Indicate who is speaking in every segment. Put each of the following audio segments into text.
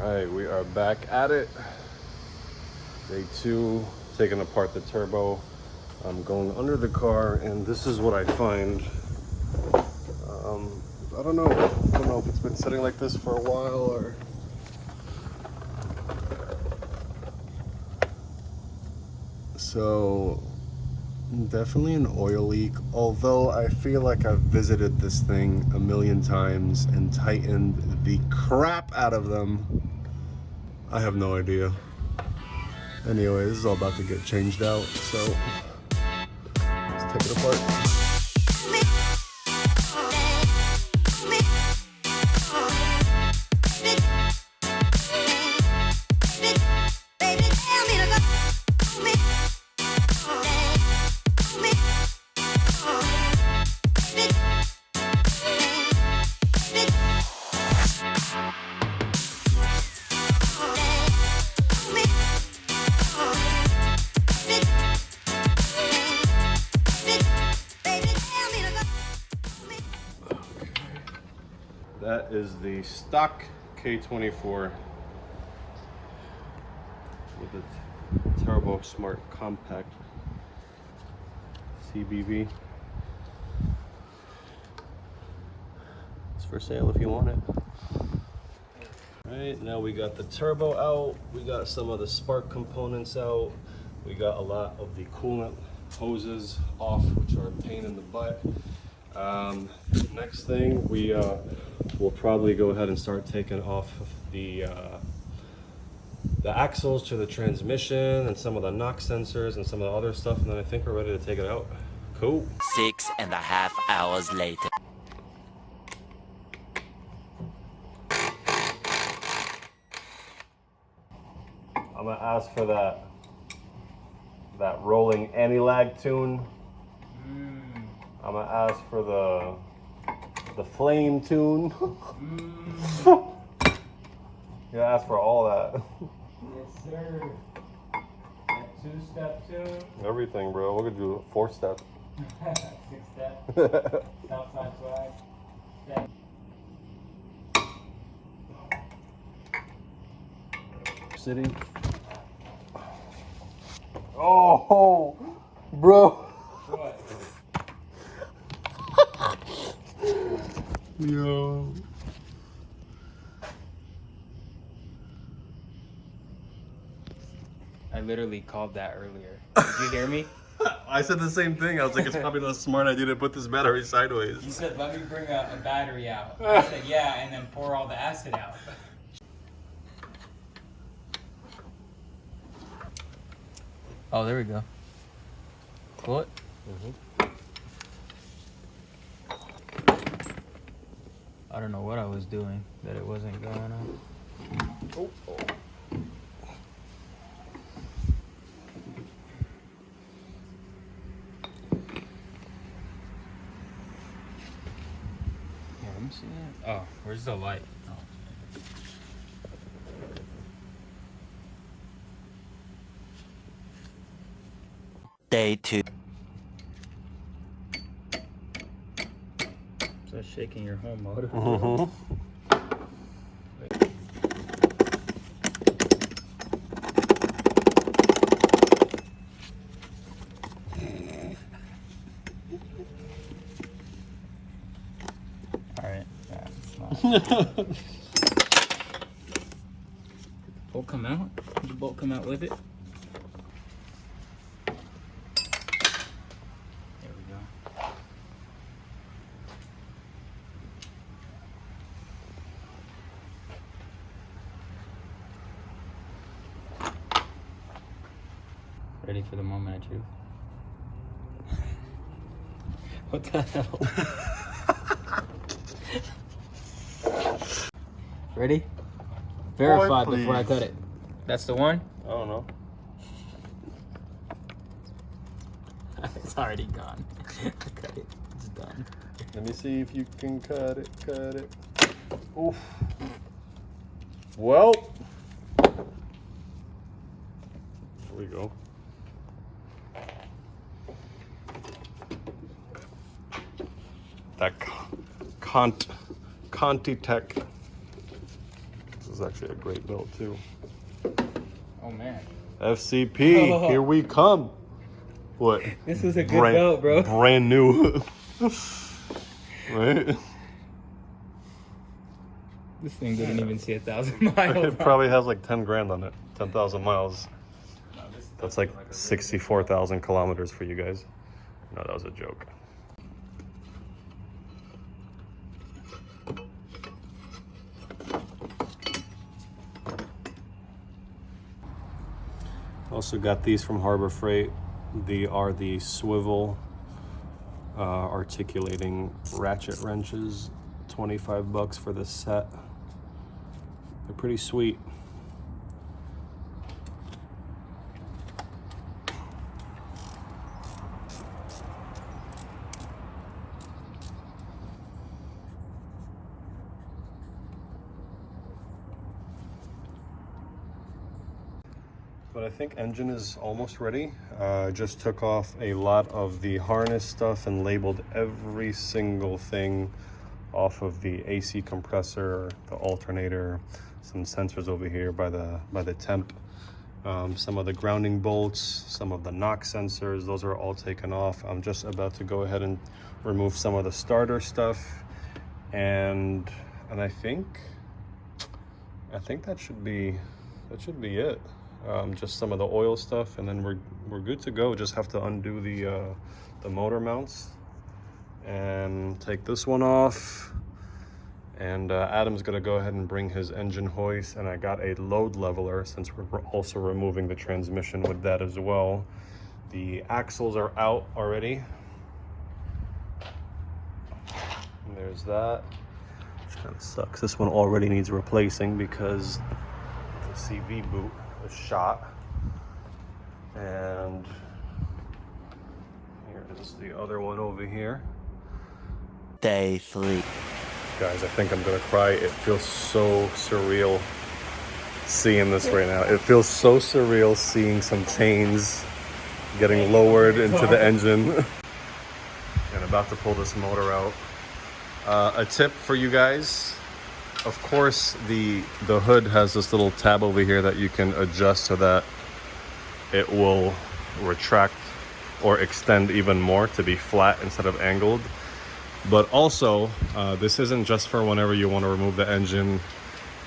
Speaker 1: Alright, we are back at it. Day 2, taking apart the turbo. I'm going under the car, and this is what I find. I don't know if it's been sitting like this for a while or. So, definitely an oil leak. Although I feel like I've visited this thing a million times and tightened the crap out of them. I have no idea. Anyway, this is all about to get changed out, so let's take it apart. That is the stock K24 with the Turbo Smart Compact CBV. It's for sale if you want it. Alright, now we got the turbo out, we got some of the spark components out, we got a lot of the coolant hoses off, which are a pain in the butt. Next thing, we'll probably go ahead and start taking off the axles to the transmission and some of the knock sensors and some of the other stuff, and then I think we're ready to take it out. Cool.
Speaker 2: 6.5 hours later.
Speaker 1: I'm gonna ask for that rolling anti-lag tune. I'm gonna ask for the flame tune. Yeah, ask for all that.
Speaker 3: Yes, sir. That 2-step tune.
Speaker 1: Everything, bro. We're gonna do a 4-step.
Speaker 3: 6-step. Southside swag. Yeah.
Speaker 1: City. Oh, bro.
Speaker 3: What?
Speaker 1: Yo.
Speaker 3: I literally called that earlier. Did you hear me?
Speaker 1: I said the same thing. I was like, it's probably not a smart idea to put this battery sideways.
Speaker 3: You said, let me bring a battery out. I said, yeah, and then pour all the acid out. Oh, there we go. Cool it? I don't know what I was doing that it wasn't going on.
Speaker 1: Oh.
Speaker 3: Yeah, let me see that. Oh, where's the light? Oh.
Speaker 2: Day 2.
Speaker 3: So shaking your whole motor. Alright, bolt come out? Did the bolt come out with it? There we go. Ready for the moment of truth. What the hell? Ready? Verify
Speaker 1: Boy,
Speaker 3: before I cut it. That's the one?
Speaker 1: I don't know.
Speaker 3: It's already gone. Cut it. It's done.
Speaker 1: Let me see if you can cut it. Oof. Well. There we go. That Conti Tech is actually a great belt too.
Speaker 3: Oh man.
Speaker 1: FCP,
Speaker 3: Oh.
Speaker 1: here we come. What?
Speaker 3: This is a good belt, bro.
Speaker 1: Brand new. Right?
Speaker 3: This thing didn't even see 1,000 miles.
Speaker 1: It probably has like 10 grand on it. 10,000 miles. That's like 64,000 kilometers for you guys. No, that was a joke. Also got these from Harbor Freight. They are the swivel articulating ratchet wrenches. 25 bucks for this set. They're pretty sweet. But I think engine is almost ready. Just took off a lot of the harness stuff and labeled every single thing off of the AC compressor, the alternator, some sensors over here by the temp, some of the grounding bolts, some of the knock sensors. Those are all taken off. I'm just about to go ahead and remove some of the starter stuff, and I think that should be it. Just some of the oil stuff, and then we're good to go. Just have to undo the motor mounts and take this one off. And Adam's gonna go ahead and bring his engine hoist, and I got a load leveler since we're also removing the transmission with that as well. The axles are out already. And there's that, which kind of sucks. This one already needs replacing because the CV boot was shot. And here is the other one over here.
Speaker 2: Day 3.
Speaker 1: Guys, I think I'm gonna cry. It feels so surreal seeing this right now. It feels so surreal seeing some chains getting lowered into the engine. And about to pull this motor out. A tip for you guys. Of course, the hood has this little tab over here that you can adjust so that it will retract or extend even more to be flat instead of angled. But also, this isn't just for whenever you want to remove the engine.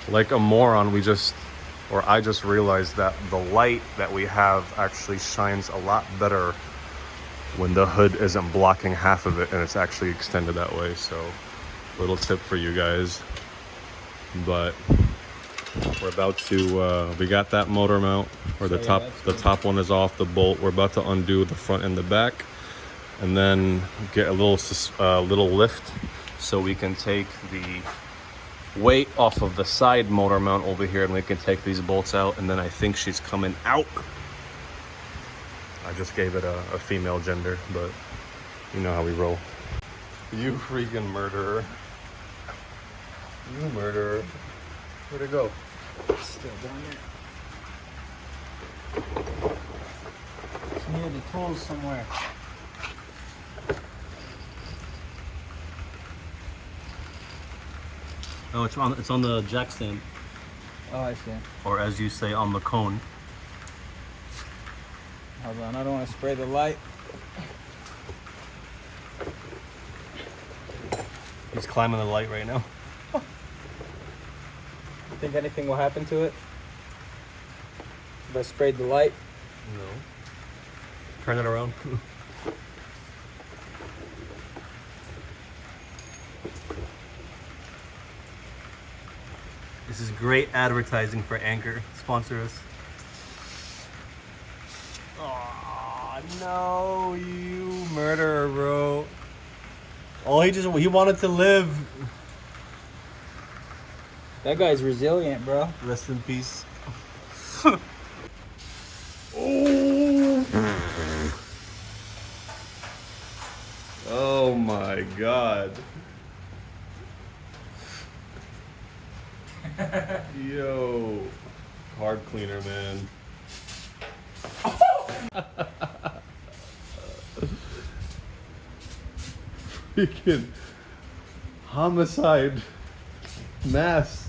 Speaker 1: Like a moron, I just realized that the light that we have actually shines a lot better when the hood isn't blocking half of it and it's actually extended that way. So, little tip for you guys. But we're about to, we got that motor mount, or the top one is off the bolt. We're about to undo the front and the back, and then get a little lift so we can take the weight off of the side motor mount over here, and we can take these bolts out. And then I think she's coming out. I just gave it a female gender, but you know how we roll. You freaking murderer. You murderer. Where'd it go?
Speaker 3: Still down there. It's near the tools somewhere.
Speaker 1: Oh, it's on the jack stand,
Speaker 3: Oh, I see.
Speaker 1: or as you say, on the cone.
Speaker 3: Hold on, I don't want to spray the light.
Speaker 1: He's climbing the light right now.
Speaker 3: Think anything will happen to it if I sprayed the light?
Speaker 1: No. Turn it around. This is great advertising for Anchor. Sponsor us. Oh no, you murderer, bro. Oh, he wanted to live.
Speaker 3: That guy's resilient, bro.
Speaker 1: Rest in peace. Oh my god. Yo. Hard cleaner, man. Freaking homicide. Mass.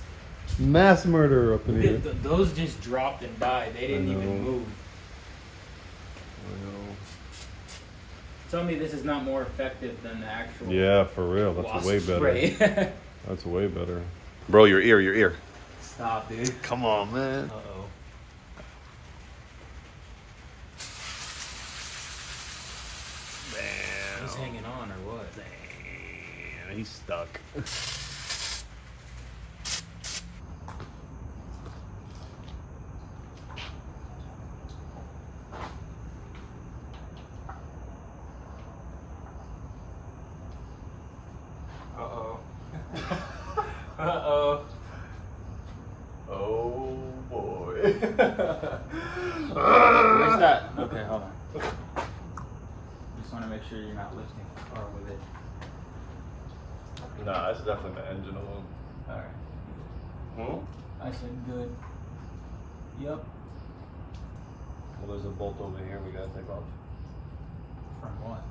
Speaker 1: Mass murder up in here.
Speaker 3: Those just dropped and died. They didn't even
Speaker 1: know.
Speaker 3: move. Tell me this is not more effective than the actual.
Speaker 1: Yeah, for real. That's
Speaker 3: wasp
Speaker 1: way better.
Speaker 3: spray.
Speaker 1: That's way better. Bro, your ear.
Speaker 3: Stop, dude.
Speaker 1: Come on, man.
Speaker 3: Uh-oh.
Speaker 1: Man.
Speaker 3: He's hanging on or what?
Speaker 1: Man, he's stuck.
Speaker 3: Uh-oh. Uh-oh.
Speaker 1: Oh boy.
Speaker 3: Where's that? Okay, hold on. Just want to make sure you're not lifting far with it.
Speaker 1: Nah, that's definitely the engine alone.
Speaker 3: Alright.
Speaker 1: Hmm?
Speaker 3: I said good. Yep.
Speaker 1: Well, there's a bolt over here we gotta take off.
Speaker 3: From what?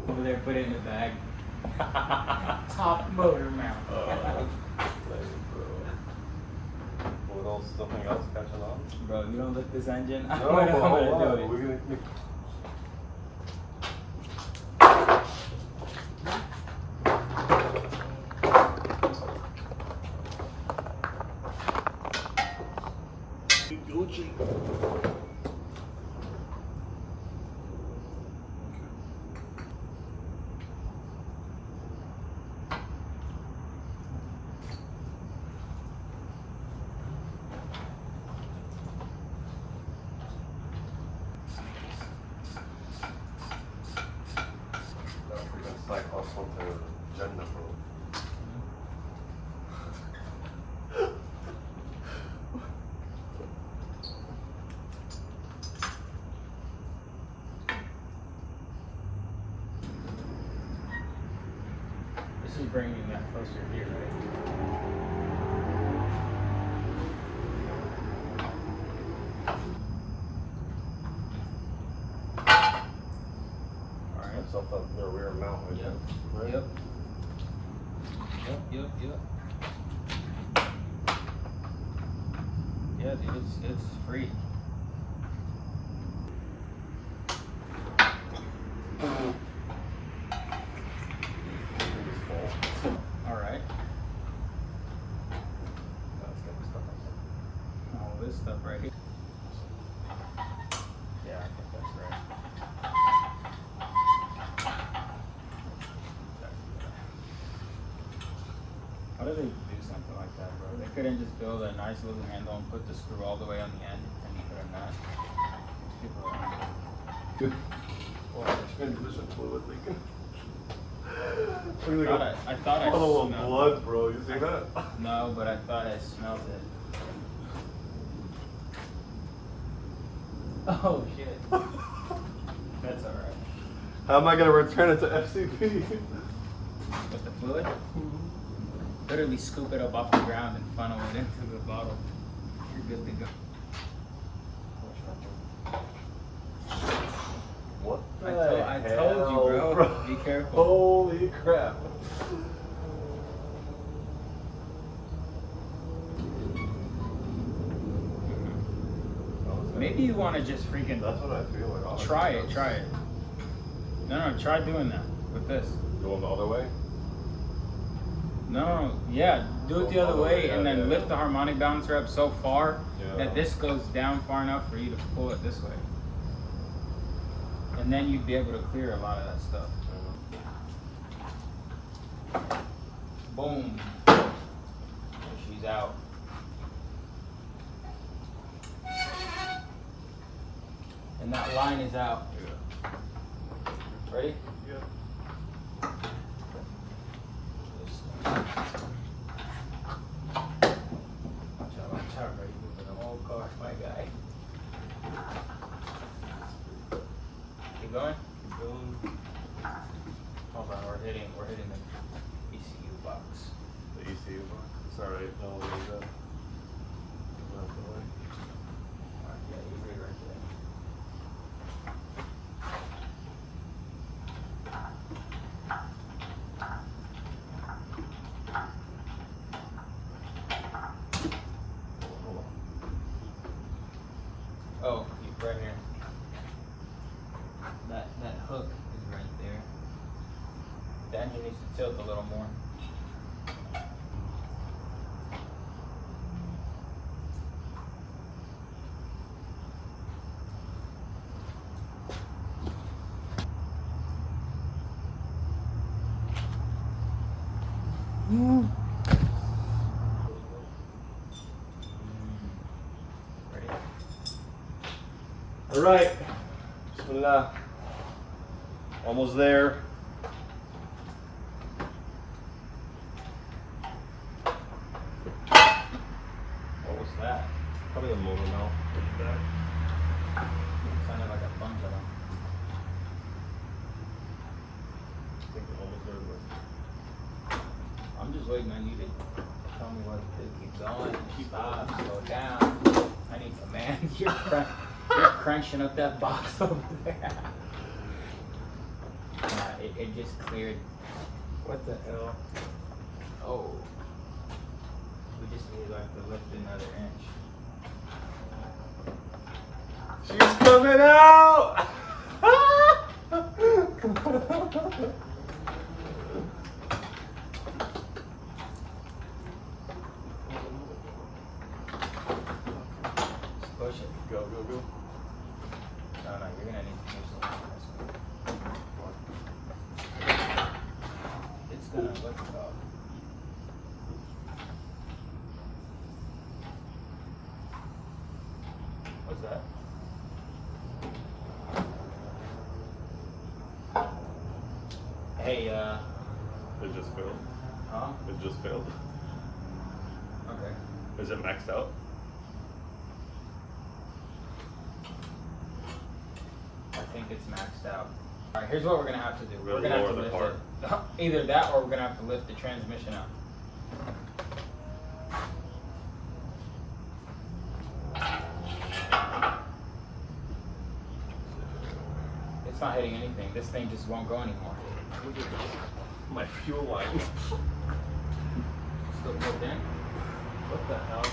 Speaker 3: Over there, put it in the bag. Top motor mount.
Speaker 1: What else? Something else catching on?
Speaker 3: Bro, you don't lift this engine?
Speaker 1: No,
Speaker 3: I'm gonna do it.
Speaker 1: we're gonna make... Gucci. Cyclops onto Jenna, bro.
Speaker 3: This is bringing that closer here, right? Alright.
Speaker 1: That's up their rear mount, I
Speaker 3: Yep.
Speaker 1: think. Right?
Speaker 3: Yep. Yep. Yeah, dude, it's free. Alright. All this stuff right here. Yeah, I think that's right. How do they do something like that, bro? They couldn't just build a nice little handle and put the screw all the way on the end and put a nut. People are
Speaker 1: Good. Well, transmission fluid leaking.
Speaker 3: I thought I
Speaker 1: puddle of
Speaker 3: smelled
Speaker 1: blood, bro. You see that?
Speaker 3: No, but I thought I smelled it. Oh shit. That's alright.
Speaker 1: How am I gonna return it to FCP?
Speaker 3: With the fluid? Literally scoop it up off the ground and funnel it into the bottle. You're good to go.
Speaker 1: What the
Speaker 3: I told you, bro. Be careful.
Speaker 1: Holy crap.
Speaker 3: Maybe you want to just freaking
Speaker 1: That's what I feel like. Honestly.
Speaker 3: try it. No, try doing that with this.
Speaker 1: Going the other way?
Speaker 3: No, yeah, do it the other way and then lift the harmonic balancer up so far that this goes down far enough for you to pull it this way. And then you'd be able to clear a lot of that stuff. Boom. She's out. And that line is out.
Speaker 1: Yeah.
Speaker 3: Ready?
Speaker 1: Yeah.
Speaker 3: Watch out, bro. You're moving the whole car, my guy. Keep going?
Speaker 1: Keep going.
Speaker 3: Hold on, we're hitting the ECU box.
Speaker 1: The ECU box. It's already
Speaker 3: more. Ready?
Speaker 1: All right. Bismillah. Almost there.
Speaker 3: What was that?
Speaker 1: Probably a motor mount.
Speaker 3: It sounded like a bunch of them.
Speaker 1: I think we're almost there.
Speaker 3: I'm just waiting on you to tell me what to keep going, stop, slow down. I need commands. You're crunching up that box over there. It just cleared. What the hell? Oh. We just need like to lift another inch.
Speaker 1: She's coming out!
Speaker 3: Just push it.
Speaker 1: Go, go, go.
Speaker 3: No, you're gonna need to do something. It's gonna lift up. What's that? Hey,
Speaker 1: It just failed.
Speaker 3: huh?
Speaker 1: It just failed.
Speaker 3: Okay.
Speaker 1: Is it maxed out?
Speaker 3: I think it's maxed out. Alright, here's what we're gonna have to do.
Speaker 1: We're
Speaker 3: We're
Speaker 1: gonna
Speaker 3: gonna have
Speaker 1: lower
Speaker 3: to
Speaker 1: the
Speaker 3: lift it. Either that or we're gonna have to lift the transmission out. It's not hitting anything. This thing just won't go anymore.
Speaker 1: My fuel line.
Speaker 3: Still plugged in? What the hell?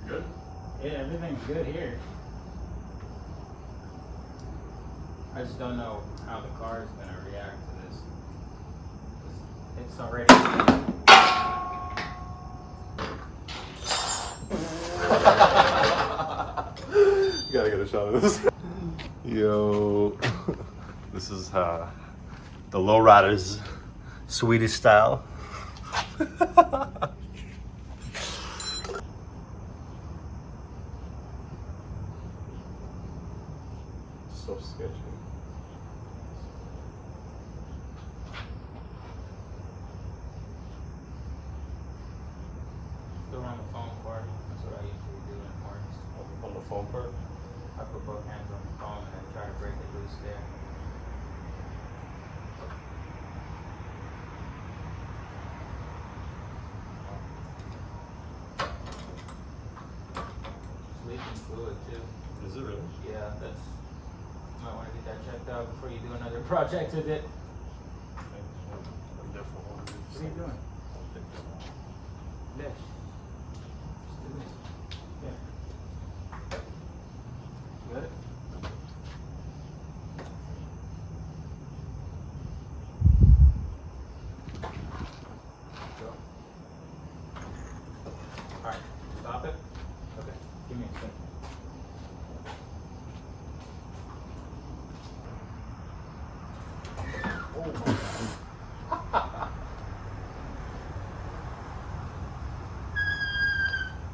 Speaker 1: Good?
Speaker 3: Yeah, everything's good here. I just don't know how the car is gonna react to this. It's already.
Speaker 1: You gotta get a shot of this. Yo. This is the lowriders Swedish style. So sketchy.
Speaker 3: Still on the phone part. That's what I usually do in mornings.
Speaker 1: On the phone part?
Speaker 3: I put both hands on the phone and then try to break it loose there. It's leaking fluid too.
Speaker 1: Is it really?
Speaker 3: Yeah, that's. Might want to get that checked out before you do another project with it. What are you doing? This. Just do this. Yeah. Got it? Go. Alright, stop it. Okay, give me a second.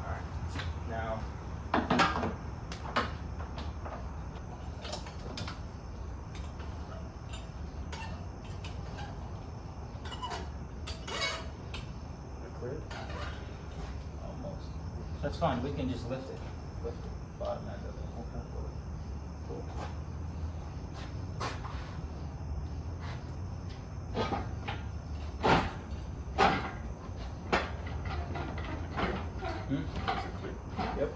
Speaker 3: Alright, now.
Speaker 1: Clear?
Speaker 3: Almost. That's fine, we can just lift it. Lift the bottom end of it.
Speaker 1: Cool.
Speaker 3: Hmm?
Speaker 1: Is it clear?
Speaker 3: Yep.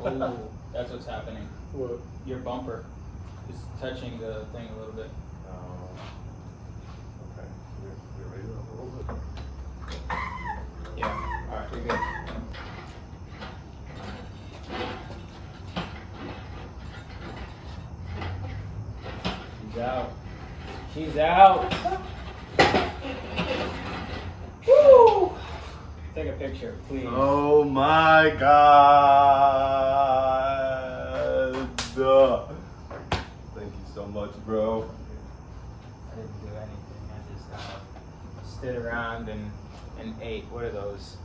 Speaker 3: Oh, that's what's happening.
Speaker 1: What?
Speaker 3: Your bumper is touching the thing a little bit.
Speaker 1: Okay. You're ready up a little bit.
Speaker 3: Yeah. All right, we're good. She's out. She's out. Woo! Take a picture, please.
Speaker 1: Oh my God. Thank you so much, bro.
Speaker 3: I didn't do anything. I just stood around and ate. What are those?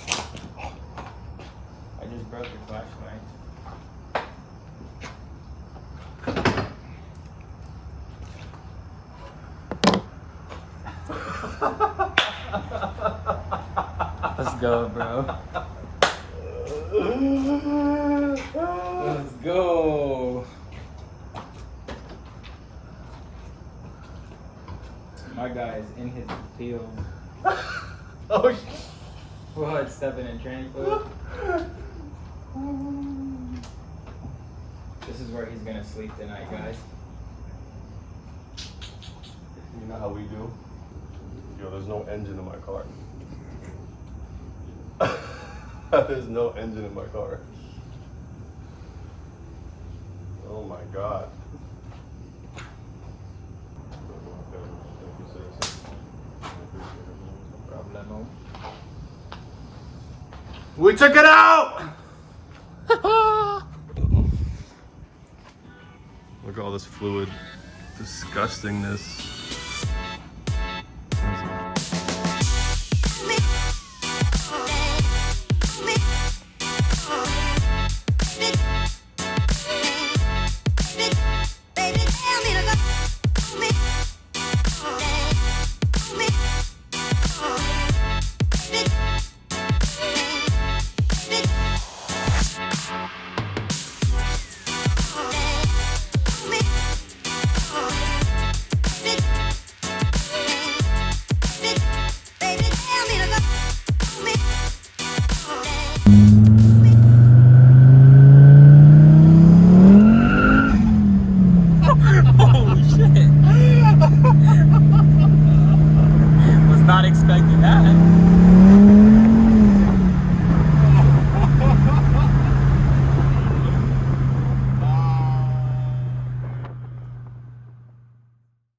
Speaker 3: I just broke your flashlight. Let's go, bro. Let's go. My guy is in his field.
Speaker 1: Oh,
Speaker 3: What? Stepping in train food? This is where he's gonna sleep tonight, guys.
Speaker 1: you know how we do? Yo, there's no engine in my car. There's no engine in my car. Oh my God.
Speaker 3: Problemo.
Speaker 1: We took it out! Look at all this fluid disgustingness.
Speaker 3: Holy shit. Was not expecting that.